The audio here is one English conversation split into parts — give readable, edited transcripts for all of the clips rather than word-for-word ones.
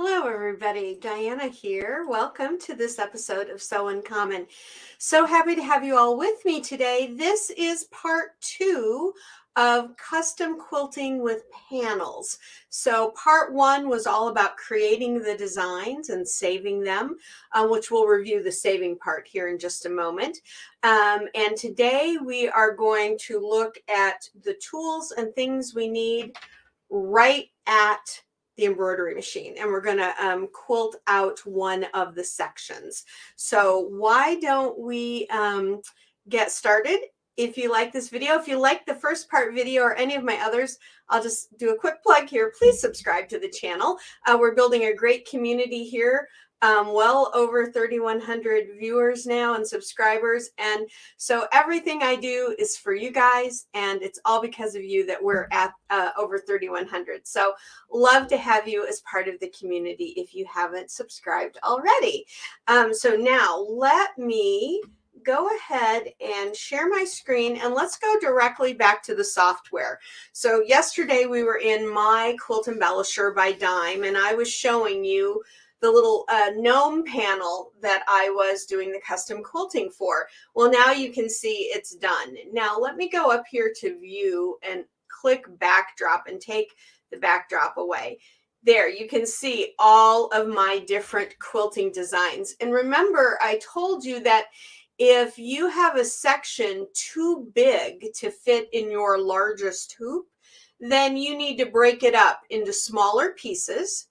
Hello, everybody. Diana here. Welcome to this episode of So Uncommon. So happy to have you all with me today. This is part 2 of custom quilting with panels. So part 1 was all about creating the designs and saving them, which we'll review the saving part here in just a moment. And today we are going to look at the tools and things we need right at the embroidery machine, and we're going to quilt out one of the sections. So why don't we get started? If you like this video, if you like the first part video or any of my others, I'll just do a quick plug here. Please subscribe to the channel. We're building a great community here. Well over 3,100 viewers now and subscribers. And so everything I do is for you guys, and it's all because of you that we're at over 3,100. So love to have you as part of the community if you haven't subscribed already. So now let me go ahead and share my screen, and let's go directly back to the software. So yesterday we were in my Quilt Embellisher by Dime, and I was showing you the little gnome panel that I was doing the custom quilting for. Well, now you can see it's done. Now let me go up here to view and click backdrop and take the backdrop away. There, you can see all of my different quilting designs. And remember, I told you that if you have a section too big to fit in your largest hoop, then you need to break it up into smaller pieces,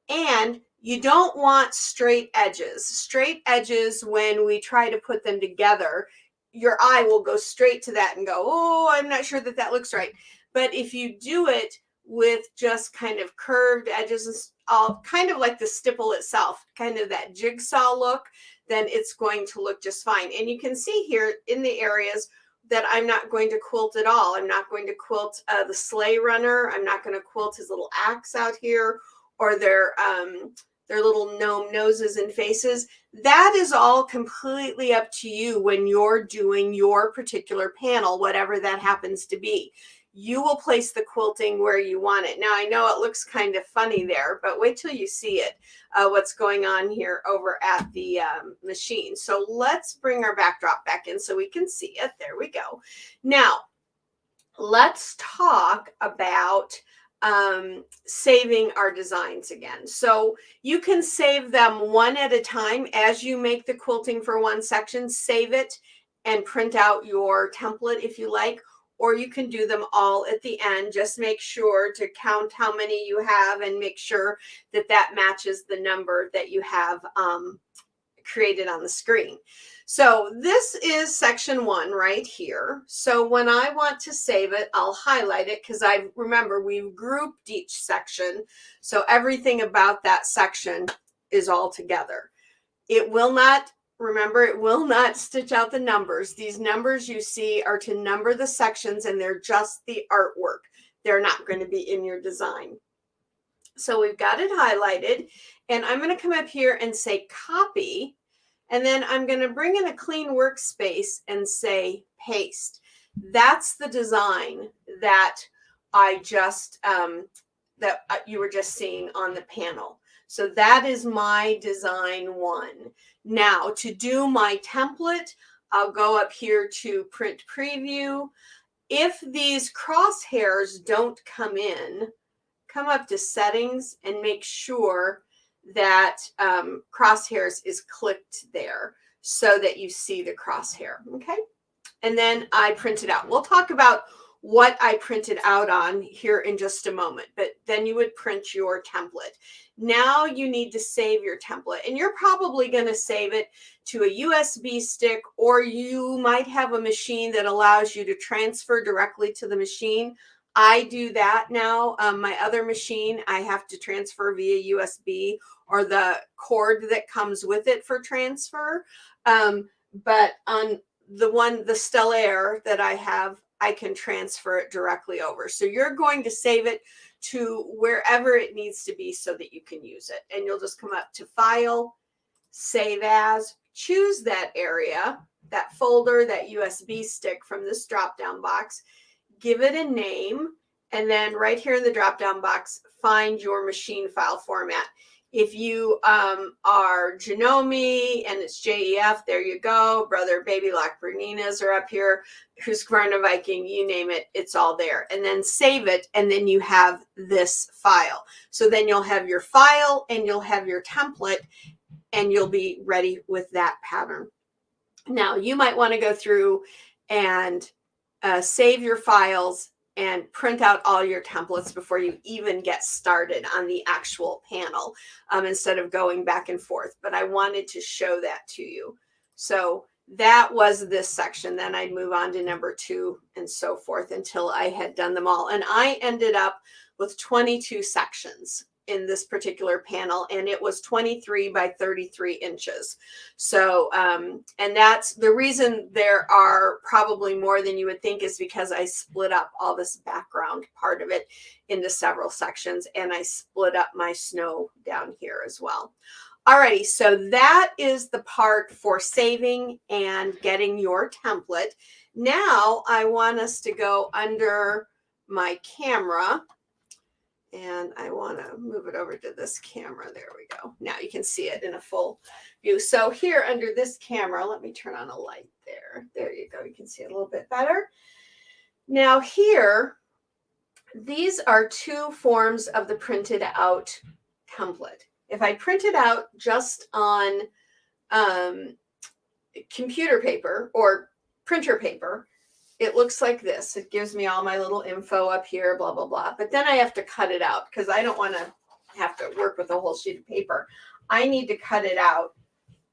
and you don't want straight edges. Straight edges, when we try to put them together, your eye will go straight to that and go, oh, I'm not sure that that looks right. But if you do it with just kind of curved edges, all kind of like the stipple itself, kind of that jigsaw look, then it's going to look just fine. And you can see here in the areas that I'm not going to quilt at all. I'm not going to quilt the sleigh runner. I'm not going to quilt his little axe out here, or their little gnome noses and faces. That is all completely up to you when you're doing your particular panel, whatever that happens to be. You will place the quilting where you want it. Now, I know it looks kind of funny there, but wait till you see it, what's going on here over at the machine. So let's bring our backdrop back in so we can see it. There we go. Now, let's talk about saving our designs again. So you can save them one at a time as you make the quilting for one section. Save it and print out your template if you like, or you can do them all at the end. Just make sure to count how many you have and make sure that that matches the number that you have created on the screen. So this is section 1 right here. So when I want to save it, I'll highlight it because remember we've grouped each section. So everything about that section is all together. It will not, remember, it will not stitch out the numbers. These numbers you see are to number the sections, and they're just the artwork. They're not going to be in your design. So we've got it highlighted, and I'm going to come up here and say copy. And then I'm going to bring in a clean workspace and say paste. That's the design that I just, that you were just seeing on the panel. So that is my design 1. Now to do my template, I'll go up here to print preview. If these crosshairs don't come in, come up to settings and make sure that crosshairs is clicked there so that you see the crosshair. Okay, and then I print it out. We'll talk about what I printed out on here in just a moment, but then you would print your template. Now you need to save your template, and you're probably going to save it to a USB stick, or you might have a machine that allows you to transfer directly to the machine. I do that now. My other machine, I have to transfer via USB or the cord that comes with it for transfer. But on the Stellaire that I have, I can transfer it directly over. So you're going to save it to wherever it needs to be so that you can use it. And you'll just come up to File, Save As, choose that area, that folder, that USB stick from this drop-down box, give it a name, and then right here in the drop-down box, find your machine file format. If you are Janome and it's JEF, there you go. Brother Baby Lock Berninas are up here. Husqvarna Viking, you name it, it's all there. And then save it, and then you have this file. So then you'll have your file and you'll have your template, and you'll be ready with that pattern. Now, you might want to go through and save your files and print out all your templates before you even get started on the actual panel, instead of going back and forth. But I wanted to show that to you. So that was this section. Then I'd move on to number 2 and so forth until I had done them all. And I ended up with 22 sections in this particular panel, and it was 23 by 33 inches. So, and that's the reason there are probably more than you would think, is because I split up all this background part of it into several sections, and I split up my snow down here as well. Alrighty, so that is the part for saving and getting your template. Now I want us to go under my camera, and I want to move it over to this camera. There we go. Now you can see it in a full view. So here under this camera, let me turn on a light there. There you go. You can see it a little bit better. Now here, these are 2 forms of the printed out template. If I print it out just on computer paper or printer paper, it looks like this. It gives me all my little info up here, blah, blah, blah. But then I have to cut it out because I don't want to have to work with a whole sheet of paper. I need to cut it out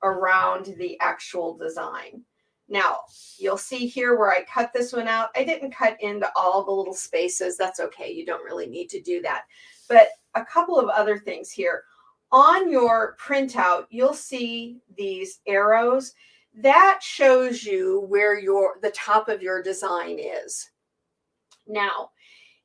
around the actual design. Now, you'll see here where I cut this one out. I didn't cut into all the little spaces. That's okay. You don't really need to do that. But a couple of other things here. On your printout, you'll see these arrows. That shows you where the top of your design is. Now,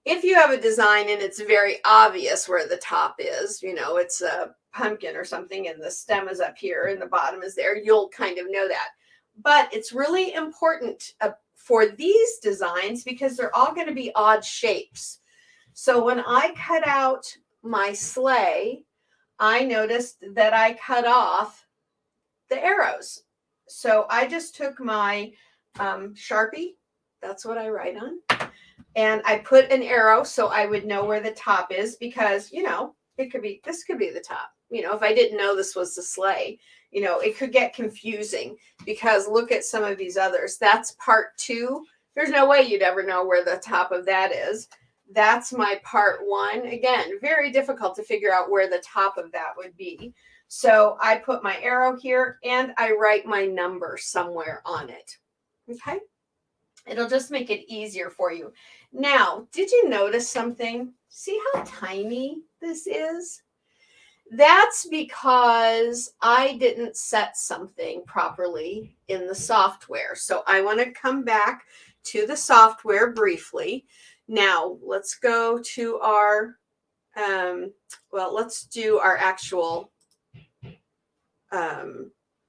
if you have a design and it's very obvious where the top is, you know, it's a pumpkin or something and the stem is up here and the bottom is there, you'll kind of know that. But it's really important for these designs because they're all going to be odd shapes. So when I cut out my sleigh, I noticed that I cut off the arrows. So I just took my Sharpie, that's what I write on, and I put an arrow so I would know where the top is, because, you know, it could be, this could be the top. You know, if I didn't know this was the sleigh, you know, it could get confusing because look at some of these others. That's part 2. There's no way you'd ever know where the top of that is. That's my part 1. Again, very difficult to figure out where the top of that would be. So I put my arrow here and I write my number somewhere on it. Okay. It'll just make it easier for you. Now, did you notice something? See how tiny this is? That's because I didn't set something properly in the software. So I want to come back to the software briefly. Now, let's go to our, let's do our actual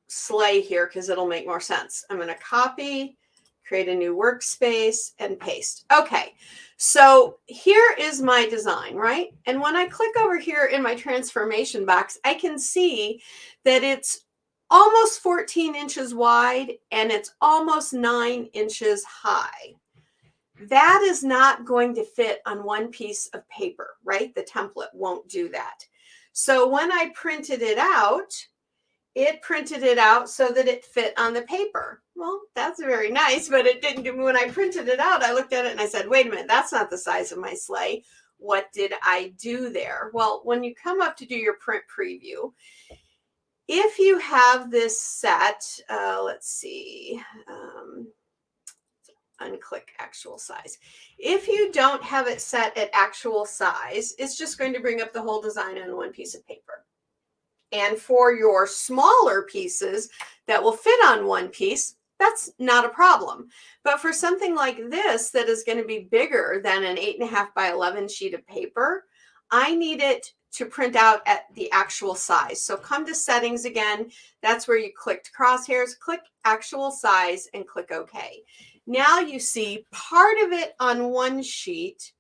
sleigh here because it'll make more sense. I'm going to copy, create a new workspace, and paste. Okay, so here is my design, right? And when I click over here in my transformation box, I can see that it's almost 14 inches wide and it's almost 9 inches high. That is not going to fit on one piece of paper, right? The template won't do that. So when I printed it out, it printed it out so that it fit on the paper. Well, that's very nice, but it didn't. When I printed it out, I looked at it and I said, wait a minute, that's not the size of my sleigh. What did I do there? Well, when you come up to do your print preview, if you have this set, let's see, unclick actual size. If you don't have it set at actual size, it's just going to bring up the whole design on one piece of paper. And for your smaller pieces that will fit on one piece, that's not a problem. But for something like this that is going to be bigger than an 8.5 by 11 sheet of paper, I need it to print out at the actual size. So come to settings again. That's where you clicked crosshairs, click actual size, and click OK. Now you see part of it on one sheet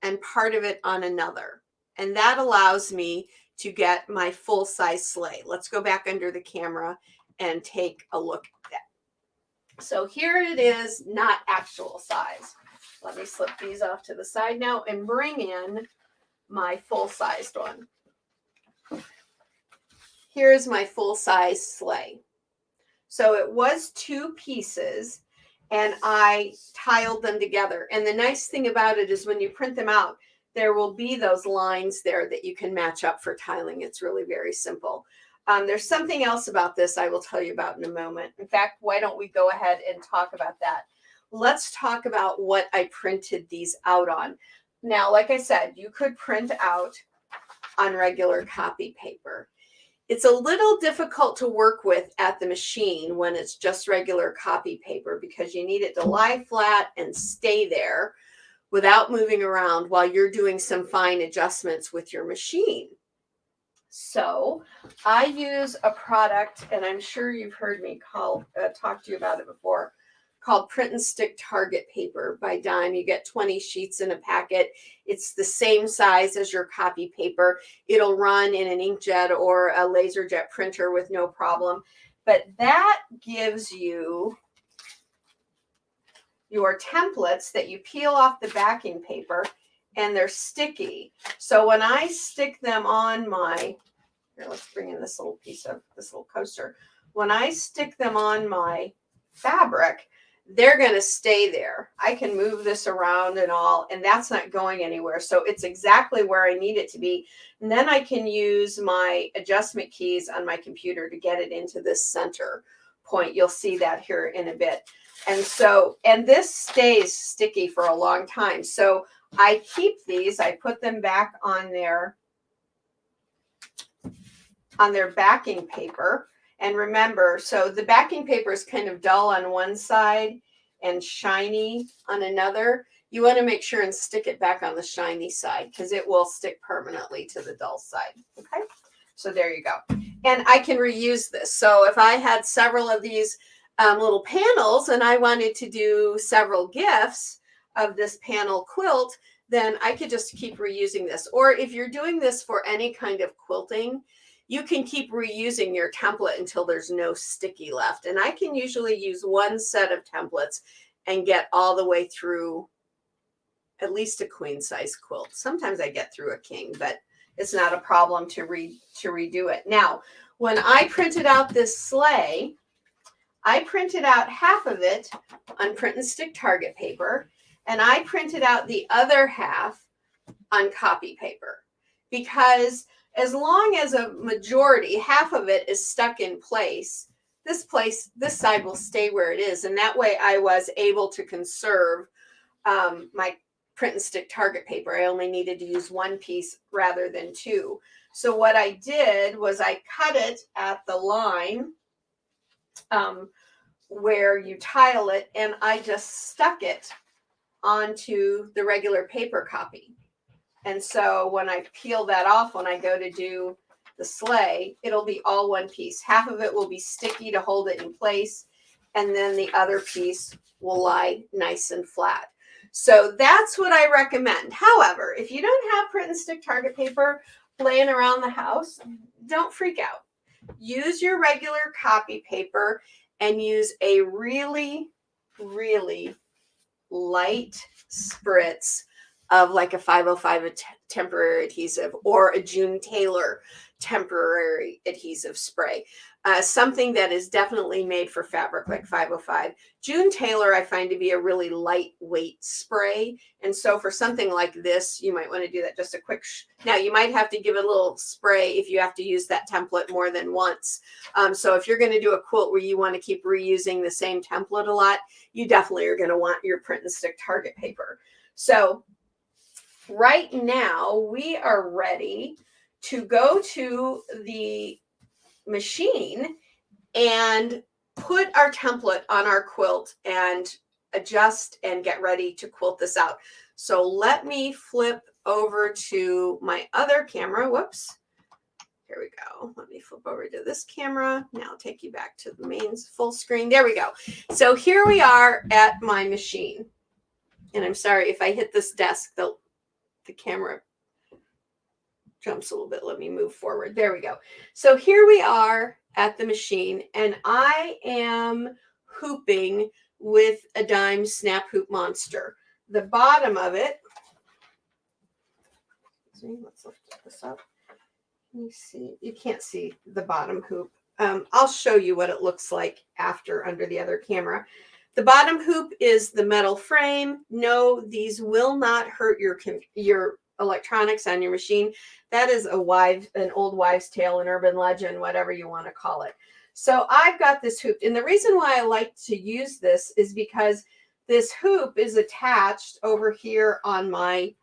and part of it on another. And that allows me to get my full-size sleigh. Let's go back under the camera and take a look at that. So here it is, not actual size. Let me slip these off to the side now and bring in my full-sized one. Here's my full-size sleigh. So it was 2 pieces, and I tiled them together. And the nice thing about it is when you print them out, there will be those lines there that you can match up for tiling. It's really very simple. There's something else about this I will tell you about in a moment. In fact, why don't we go ahead and talk about that? Let's talk about what I printed these out on. Now, like I said, you could print out on regular copy paper. It's a little difficult to work with at the machine when it's just regular copy paper because you need it to lie flat and stay there without moving around while you're doing some fine adjustments with your machine. So I use a product, and I'm sure you've heard me talk to you about it before, called Print and Stick Target Paper by Dime. You get 20 sheets in a packet. It's the same size as your copy paper. It'll run in an inkjet or a laser jet printer with no problem. But that gives you your templates that you peel off the backing paper, and they're sticky. So when I stick them on my, here, let's bring in this little piece of this little coaster. When I stick them on my fabric, they're going to stay there. I can move this around and all, and that's not going anywhere. So it's exactly where I need it to be. And then I can use my adjustment keys on my computer to get it into this center point. You'll see that here in a bit. And this stays sticky for a long time. So I keep these, I put them back on their backing paper. And remember, so the backing paper is kind of dull on one side and shiny on another. You want to make sure and stick it back on the shiny side because it will stick permanently to the dull side. Okay, so there you go. And I can reuse this. So if I had several of these little panels and I wanted to do several gifts of this panel quilt, then I could just keep reusing this. Or if you're doing this for any kind of quilting, you can keep reusing your template until there's no sticky left. And I can usually use one set of templates and get all the way through at least a queen size quilt. Sometimes I get through a king, but it's not a problem to redo it. Now, when I printed out this sleigh, I printed out half of it on Print and Stick Target paper, and I printed out the other half on copy paper because as long as a majority, half of it is stuck in place, this side will stay where it is. And that way I was able to conserve my Print and Stick Target paper. I only needed to use 1 piece rather than 2. So what I did was I cut it at the line where you tile it, and I just stuck it onto the regular paper copy. And so when I peel that off, when I go to do the sleigh, it'll be all 1 piece. Half of it will be sticky to hold it in place, and then the other piece will lie nice and flat. So that's what I recommend. However, if you don't have Print and Stick Target paper laying around the house, don't freak out. Use your regular copy paper and use a really, really light spritz of like a 505 temporary adhesive or a June Taylor temporary adhesive spray. Something that is definitely made for fabric like 505. June Taylor I find to be a really lightweight spray. And so for something like this, you might want to do that just a quick. Now you might have to give it a little spray if you have to use that template more than once. So if you're going to do a quilt where you want to keep reusing the same template a lot, you definitely are going to want your Print and Stick Target paper. So right now we are ready to go to the machine and put our template on our quilt and adjust and get ready to quilt this out. So let me flip over to my other camera. Whoops. Here we go. Let me flip over to this camera. Now I'll take you back to the main full screen. There we go. So here we are at my machine. And I'm sorry if I hit this desk, the camera jumps a little bit. Let me move forward. There we go. So here we are at the machine, and I am hooping with a dime snap hoop monster. The bottom of it, let's lift this up. Can you see? You can't see the bottom hoop. I'll show you what it looks like after under the other camera. The bottom hoop is the metal frame. No, these will not hurt your electronics on your machine. That is an old wives' tale, an urban legend, whatever you want to call it. So I've got this hoop, and the reason why I like to use this is because this hoop is attached over here on my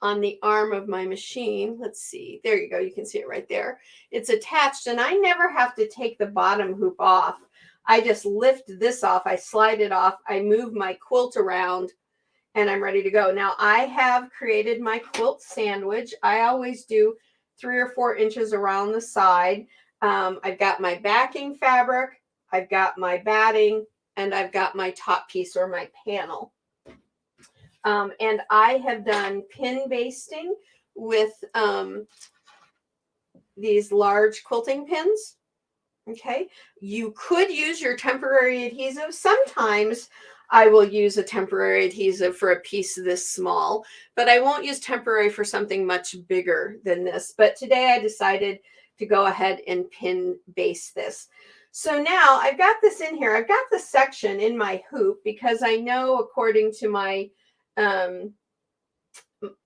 on the arm of my machine. Let's see. There you go. You can see it right there. It's attached, and I never have to take the bottom hoop off. I just lift this off. I slide it off. I move my quilt around, and I'm ready to go. Now, I have created my quilt sandwich. I always do 3 or 4 inches around the side. I've got my backing fabric. I've got my batting, and I've got my top piece or my panel. And I have done pin basting with these large quilting pins. Okay, you could use your temporary adhesive. Sometimes I will use a temporary adhesive for a piece this small, but I won't use temporary for something much bigger than this. But today I decided to go ahead and pin baste this. So now I've got this in here. I've got the section in my hoop because I know, according to my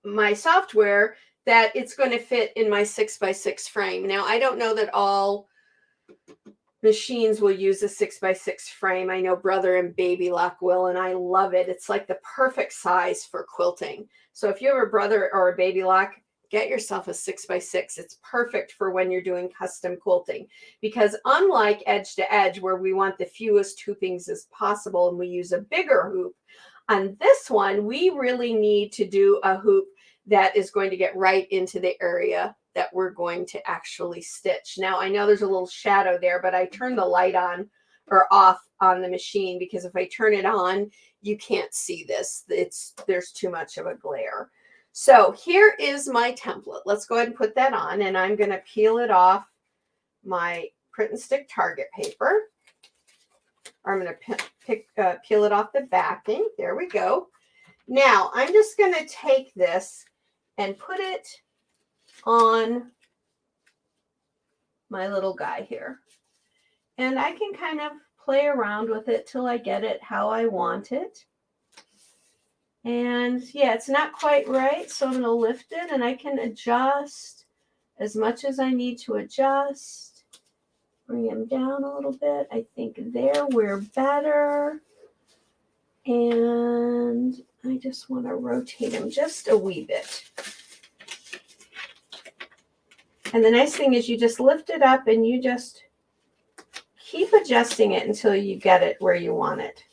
my software, that it's going to fit in my 6x6 frame. Now, I don't know that all machines will use a 6x6 frame. I know Brother and Baby Lock will, and I love it. It's like the perfect size for quilting. So if you have a Brother or a Baby Lock, get yourself a 6x6. It's perfect for when you're doing custom quilting, because unlike edge to edge, where we want the fewest hoopings as possible and we use a bigger hoop, on this one, we really need to do a hoop that is going to get right into the area that we're going to actually stitch. Now, I know there's a little shadow there, but I turn the light on or off on the machine, because if I turn it on, you can't see this. There's too much of a glare. So here is my template. Let's go ahead and put that on, and I'm going to peel it off my print and stick target paper. I'm going to peel it off the backing. There we go. Now, I'm just going to take this and put it on my little guy here. And I can kind of play around with it till I get it how I want it. And yeah, it's not quite right, so I'm going to lift it, and I can adjust as much as I need to adjust. Bring him down a little bit. I think there we're better. And I just want to rotate him just a wee bit. And the nice thing is you just lift it up and you just keep adjusting it until you get it where you want it.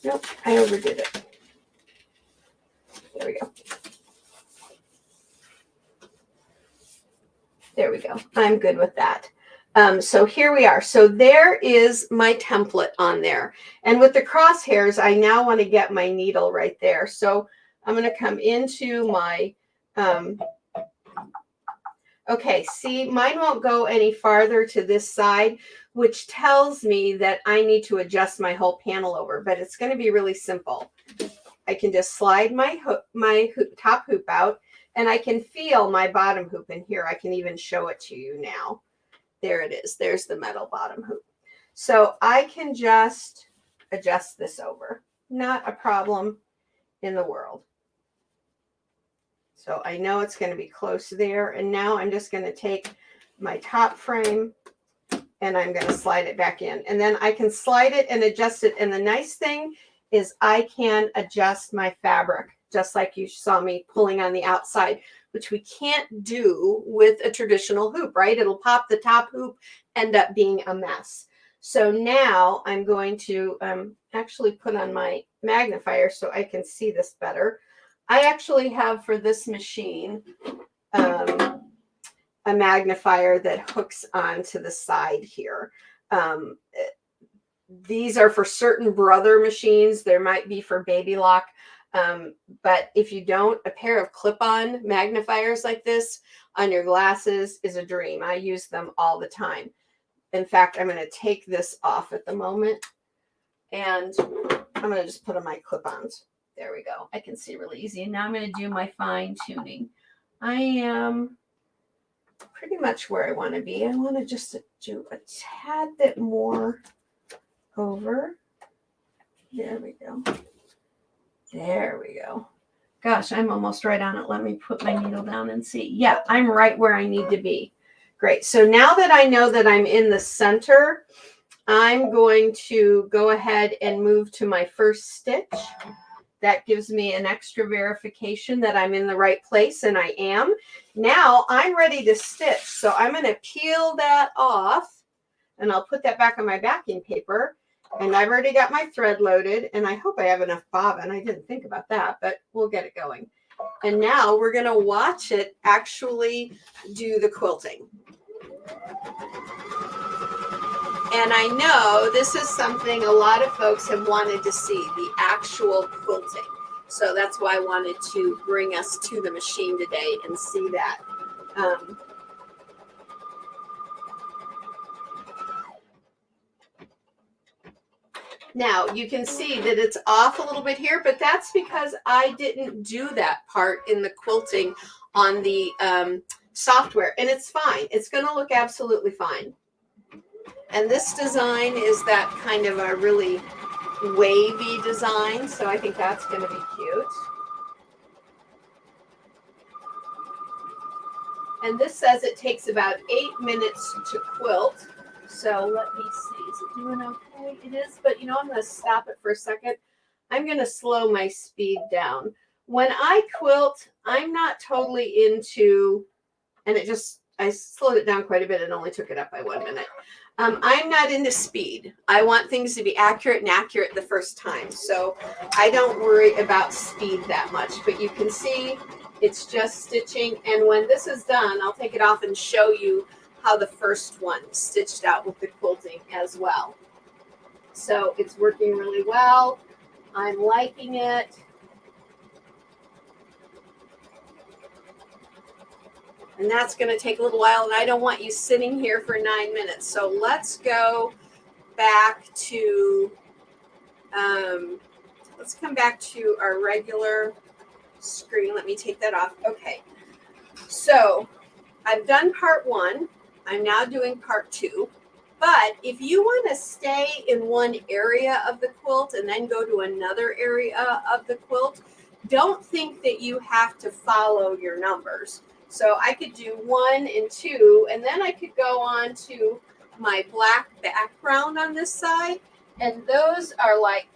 Nope, I overdid it. There we go. There we go. I'm good with that. So here we are. So there is my template on there. And with the crosshairs, I now want to get my needle right there. So I'm going to come into my, okay, see, mine won't go any farther to this side, which tells me that I need to adjust my whole panel over, but it's going to be really simple. I can just slide my top hoop out, and I can feel my bottom hoop in here. I can even show it to you now. There it is. There's the metal bottom hoop. So I can just adjust this over. Not a problem in the world. So I know it's going to be close there. And now I'm just going to take my top frame and I'm going to slide it back in. And then I can slide it and adjust it. And the nice thing is I can adjust my fabric, just like you saw me pulling on the outside, which we can't do with a traditional hoop, right? It'll pop the top hoop, end up being a mess. So now I'm going to actually put on my magnifier so I can see this better. I actually have, for this machine, a magnifier that hooks onto the side here. these are for certain brother machines. There might be for baby lock. But if you don't, a pair of clip-on magnifiers like this on your glasses is a dream. I use them all the time. In fact, I'm going to take this off at the moment, and I'm going to just put on my clip-ons. There we go. I can see really easy. And now I'm going to do my fine tuning. I am pretty much where I want to be. I want to just do a tad bit more over. There we go. There we go. Gosh, I'm almost right on it. Let me put my needle down and see. Yeah, I'm right where I need to be. Great. So now that I know that I'm in the center, I'm going to go ahead and move to my first stitch. That gives me an extra verification that I'm in the right place, and I am. Now I'm ready to stitch. So I'm going to peel that off, and I'll put that back on my backing paper. And I've already got my thread loaded, and I hope I have enough bobbin. I didn't think about that, but we'll get it going. And now we're going to watch it actually do the quilting. And I know this is something a lot of folks have wanted to see, the actual quilting. So that's why I wanted to bring us to the machine today and see that. Now you can see that it's off a little bit here, but that's because I didn't do that part in the quilting on the software, and it's fine. It's going to look absolutely fine. And this design is that kind of a really wavy design, so I think that's going to be cute. And this says it takes about 8 minutes to quilt. So let me see, is it doing okay? It is, but you know, I'm going to stop it for a second. I'm going to slow my speed down. When I quilt, I'm not totally into, and I slowed it down quite a bit and only took it up by 1 minute. I'm not into speed. I want things to be accurate and accurate the first time. So I don't worry about speed that much, but you can see it's just stitching. And when this is done, I'll take it off and show you how the first one stitched out with the quilting as well. So it's working really well. I'm liking it. And that's going to take a little while, and I don't want you sitting here for 9 minutes. So let's go back to, let's come back to our regular screen. Let me take that off. Okay. So I've done part 1. I'm now doing part 2. But if you want to stay in one area of the quilt and then go to another area of the quilt, don't think that you have to follow your numbers. So I could do 1 and 2, and then I could go on to my black background on this side. And those are like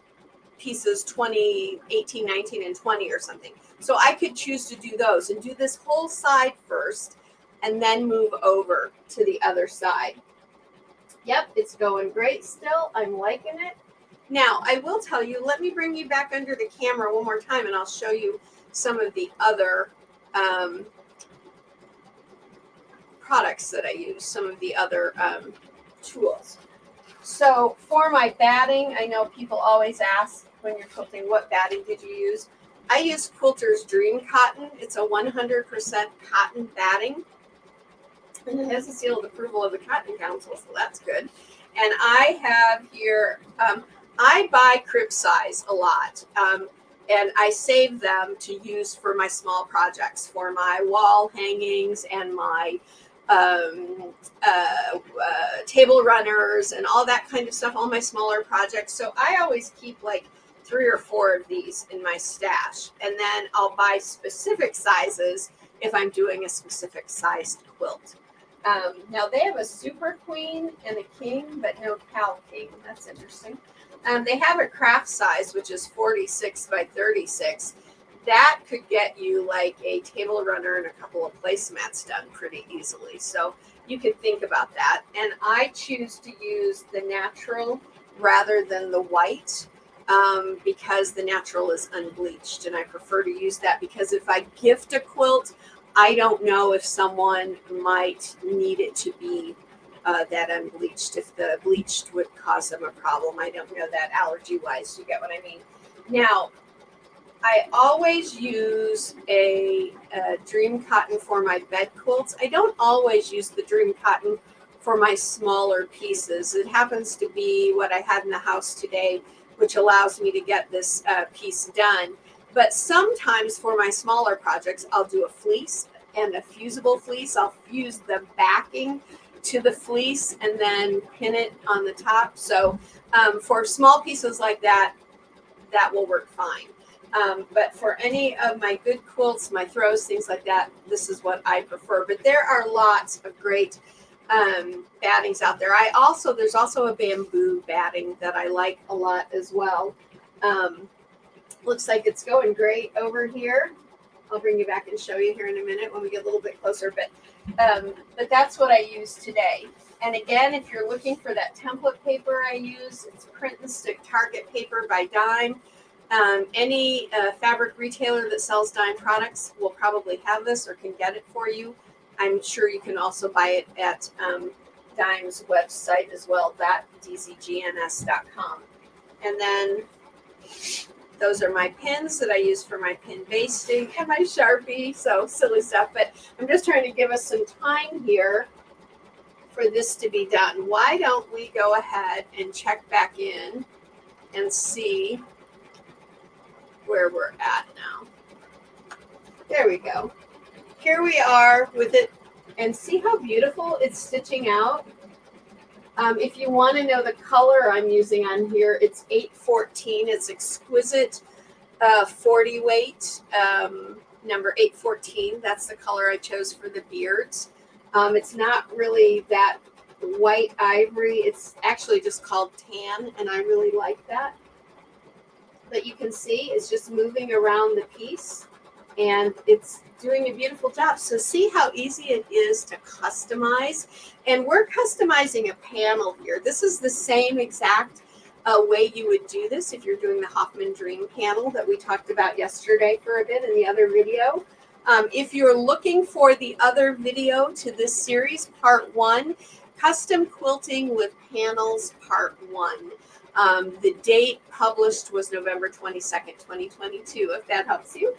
pieces 20, 18, 19, and 20 or something. So I could choose to do those and do this whole side first and then move over to the other side. Yep, it's going great still. I'm liking it. Now, I will tell you, let me bring you back under the camera one more time, and I'll show you some of the other products that I use, some of the other tools. So for my batting, I know people always ask when you're quilting, what batting did you use? I use Quilter's Dream Cotton. It's a 100% cotton batting. And it has the seal of approval of the Cotton Council, so that's good. And I have here, I buy crib size a lot. And I save them to use for my small projects, for my wall hangings and my table runners and all that kind of stuff, all my smaller projects. So I always keep like 3 or 4 of these in my stash. And then I'll buy specific sizes if I'm doing a specific sized quilt. Now they have a Super Queen and a King, but no Cal King. That's interesting. They have a craft size, which is 46 by 36. That could get you like a table runner and a couple of placemats done pretty easily. So you could think about that. And I choose to use the natural rather than the white because the natural is unbleached. And I prefer to use that because if I gift a quilt, I don't know if someone might need it to be that unbleached, if the bleached would cause them a problem. I don't know that allergy-wise. You get what I mean? Now, I always use a Dream Cotton for my bed quilts. I don't always use the Dream Cotton for my smaller pieces. It happens to be what I had in the house today, which allows me to get this piece done. But sometimes for my smaller projects, I'll do a fleece and a fusible fleece. I'll fuse the backing to the fleece and then pin it on the top. So for small pieces like that, that will work fine. But for any of my good quilts, my throws, things like that, this is what I prefer. But there are lots of great battings out there. There's also a bamboo batting that I like a lot as well. Looks like it's going great over here. I'll bring you back and show you here in a minute when we get a little bit closer. But that's what I use today. And again, if you're looking for that template paper I use, it's Print and Stick Target paper by Dime. Any fabric retailer that sells Dime products will probably have this or can get it for you. I'm sure you can also buy it at Dime's website as well, dzgns.com. And then those are my pins that I use for my pin basting and my Sharpie. So silly stuff, but I'm just trying to give us some time here for this to be done. Why don't we go ahead and check back in and see where we're at now. There we go. Here we are with it, and see how beautiful it's stitching out. If you want to know the color I'm using on here, it's 814. It's exquisite 40 weight, number 814. That's the color I chose for the beards. It's not really that white ivory. It's actually just called tan, and I really like that. But you can see it's just moving around the piece, and it's doing a beautiful job. So see how easy it is to customize. And we're customizing a panel here. This is the same exact way you would do this if you're doing the Hoffman Dream panel that we talked about yesterday for a bit in the other video. If you're looking for the other video to this series, part 1, Custom Quilting with Panels, part 1. The date published was November 22nd, 2022, if that helps you.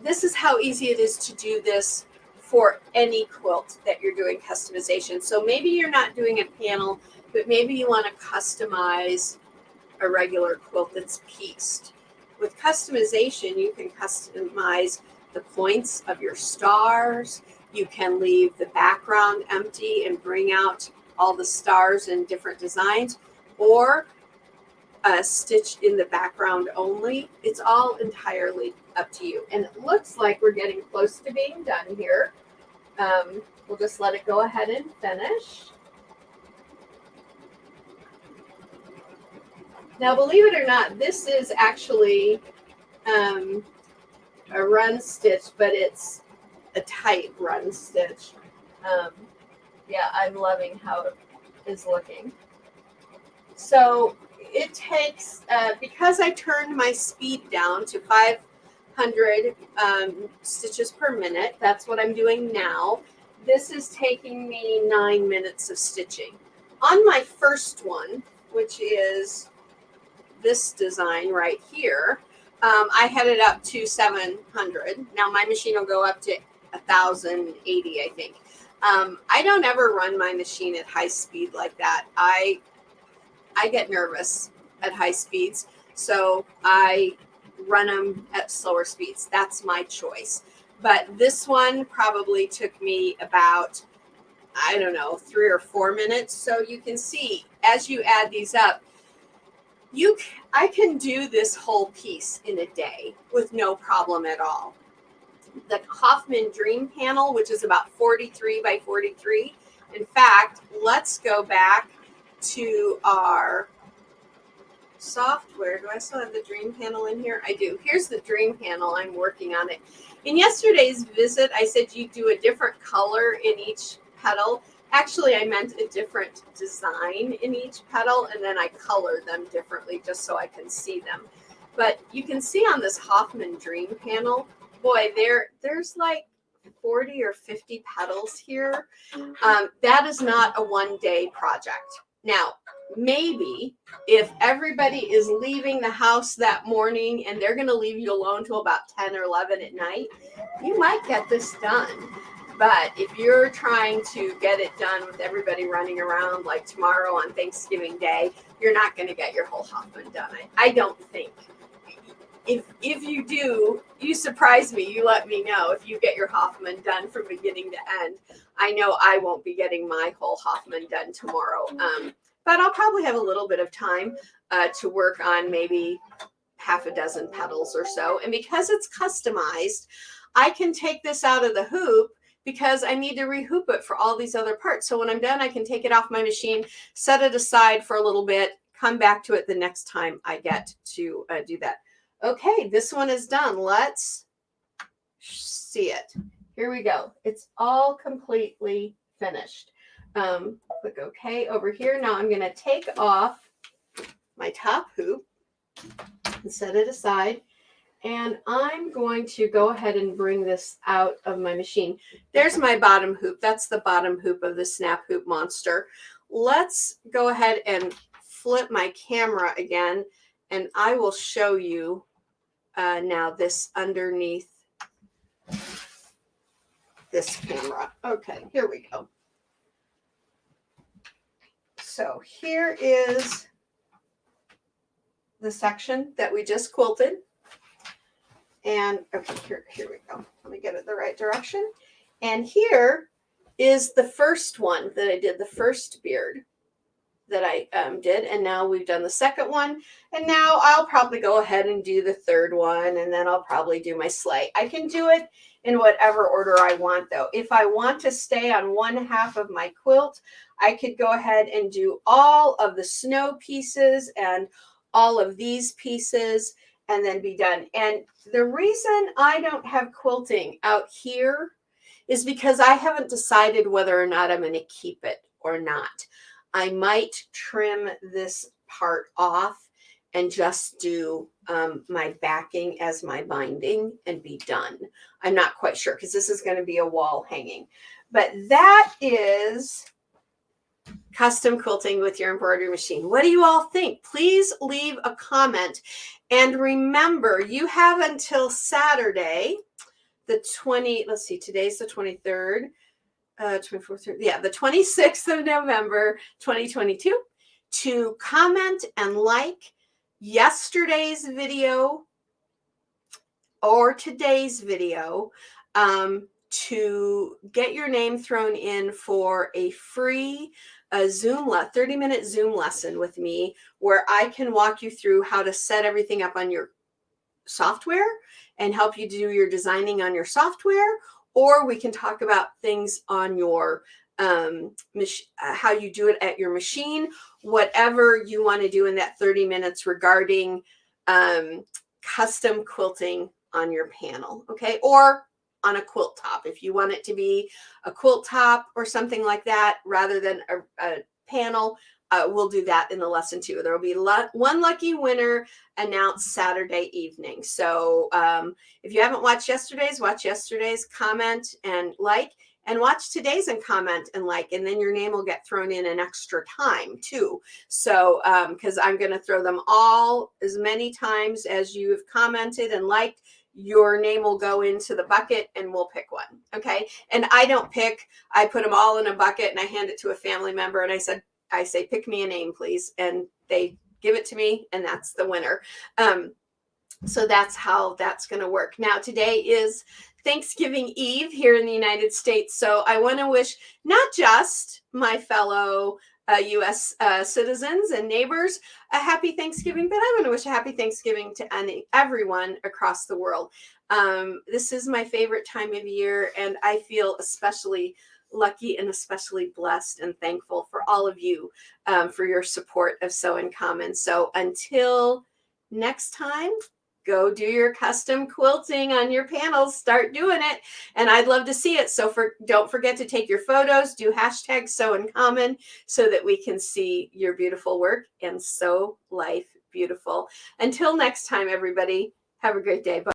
This is how easy it is to do this for any quilt that you're doing customization. So maybe you're not doing a panel, but maybe you want to customize a regular quilt that's pieced. With customization, you can customize the points of your stars. You can leave the background empty and bring out all the stars in different designs, or stitch in the background only. It's all entirely up to you. And it looks like we're getting close to being done here. We'll just let it go ahead and finish. Now, believe it or not, this is actually a run stitch, but it's a tight run stitch. Yeah, I'm loving how it is looking. So it takes, because I turned my speed down to 500 stitches per minute, that's what I'm doing now. This is taking me 9 minutes of stitching. On my first one, which is this design right here, I had it up to 700. Now my machine will go up to 1080, I think. I don't ever run my machine at high speed like that. I get nervous at high speeds, so I run them at slower speeds. That's my choice. But this one probably took me about, I don't know, 3 or 4 minutes. So you can see as you add these up, I can do this whole piece in a day with no problem at all. The Hoffman Dream panel, which is about 43 by 43. In fact, let's go back to our software. Do I still have the Dream panel in here? I do. Here's the Dream panel. I'm working on it. In yesterday's visit, I said you do a different color in each petal. Actually, I meant a different design in each petal, and then I color them differently just so I can see them. But you can see on this Hoffman Dream panel, boy, there's like 40 or 50 petals here. That is not a one-day project. Now, maybe if everybody is leaving the house that morning and they're going to leave you alone till about 10 or 11 at night, you might get this done. But if you're trying to get it done with everybody running around like tomorrow on Thanksgiving Day, you're not going to get your whole Hoffman done. I don't think. If you do, you surprise me. You let me know if you get your Hoffman done from beginning to end. I know I won't be getting my whole Hoffman done tomorrow, but I'll probably have a little bit of time to work on maybe half a dozen petals or so. And because it's customized, I can take this out of the hoop because I need to rehoop it for all these other parts. So when I'm done, I can take it off my machine, set it aside for a little bit, come back to it the next time I get to do that. Okay, this one is done. Let's see it. Here we go. It's all completely finished. Click OK over here. Now I'm going to take off my top hoop and set it aside. And I'm going to go ahead and bring this out of my machine. There's my bottom hoop. That's the bottom hoop of the Snap Hoop Monster. Let's go ahead and flip my camera again, and I will show you now this underneath this camera. Okay, here we go. So here is the section that we just quilted. And okay, here we go. Let me get it the right direction. And here is the first one that I did, the first beard that I did. And now we've done the second one. And now I'll probably go ahead and do the third one. And then I'll probably do my sleigh. I can do it in whatever order I want, though. If I want to stay on one half of my quilt, I could go ahead and do all of the snow pieces and all of these pieces and then be done. And the reason I don't have quilting out here is because I haven't decided whether or not I'm going to keep it or not. I might trim this part off and just do my backing as my binding and be done. I'm not quite sure because this is going to be a wall hanging. But that is custom quilting with your embroidery machine. What do you all think? Please leave a comment. And remember, you have until Saturday, the 20, let's see, today's the 23rd. 24th, yeah, the 26th of November, 2022, to comment and like yesterday's video or today's video, to get your name thrown in for a free Zoom 30-minute Zoom lesson with me, where I can walk you through how to set everything up on your software and help you do your designing on your software. Or we can talk about things on your how you do it at your machine, whatever you want to do in that 30 minutes regarding custom quilting on your panel, okay? Or on a quilt top, if you want it to be a quilt top or something like that rather than a panel. We'll do that in the lesson too. There will be one lucky winner announced Saturday evening. So if you haven't watched yesterday's, watch yesterday's, comment and like, and watch today's and comment and like, and then your name will get thrown in an extra time too. So because I'm going to throw them all as many times as you have commented and liked, your name will go into the bucket and we'll pick one. Okay. And I don't pick, I put them all in a bucket and I hand it to a family member and I say, pick me a name, please. And they give it to me and that's the winner. So that's how that's going to work. Now, today is Thanksgiving Eve here in the United States. So I want to wish not just my fellow U.S. Citizens and neighbors a happy Thanksgiving, but I want to wish a happy Thanksgiving to everyone across the world. This is my favorite time of year, and I feel especially lucky and especially blessed and thankful for all of you for your support of Sew in Common. So until next time, go do your custom quilting on your panels. Start doing it. And I'd love to see it. So don't forget to take your photos, do hashtag Sew in Common so that we can see your beautiful work and sew life beautiful. Until next time, everybody, have a great day. Bye.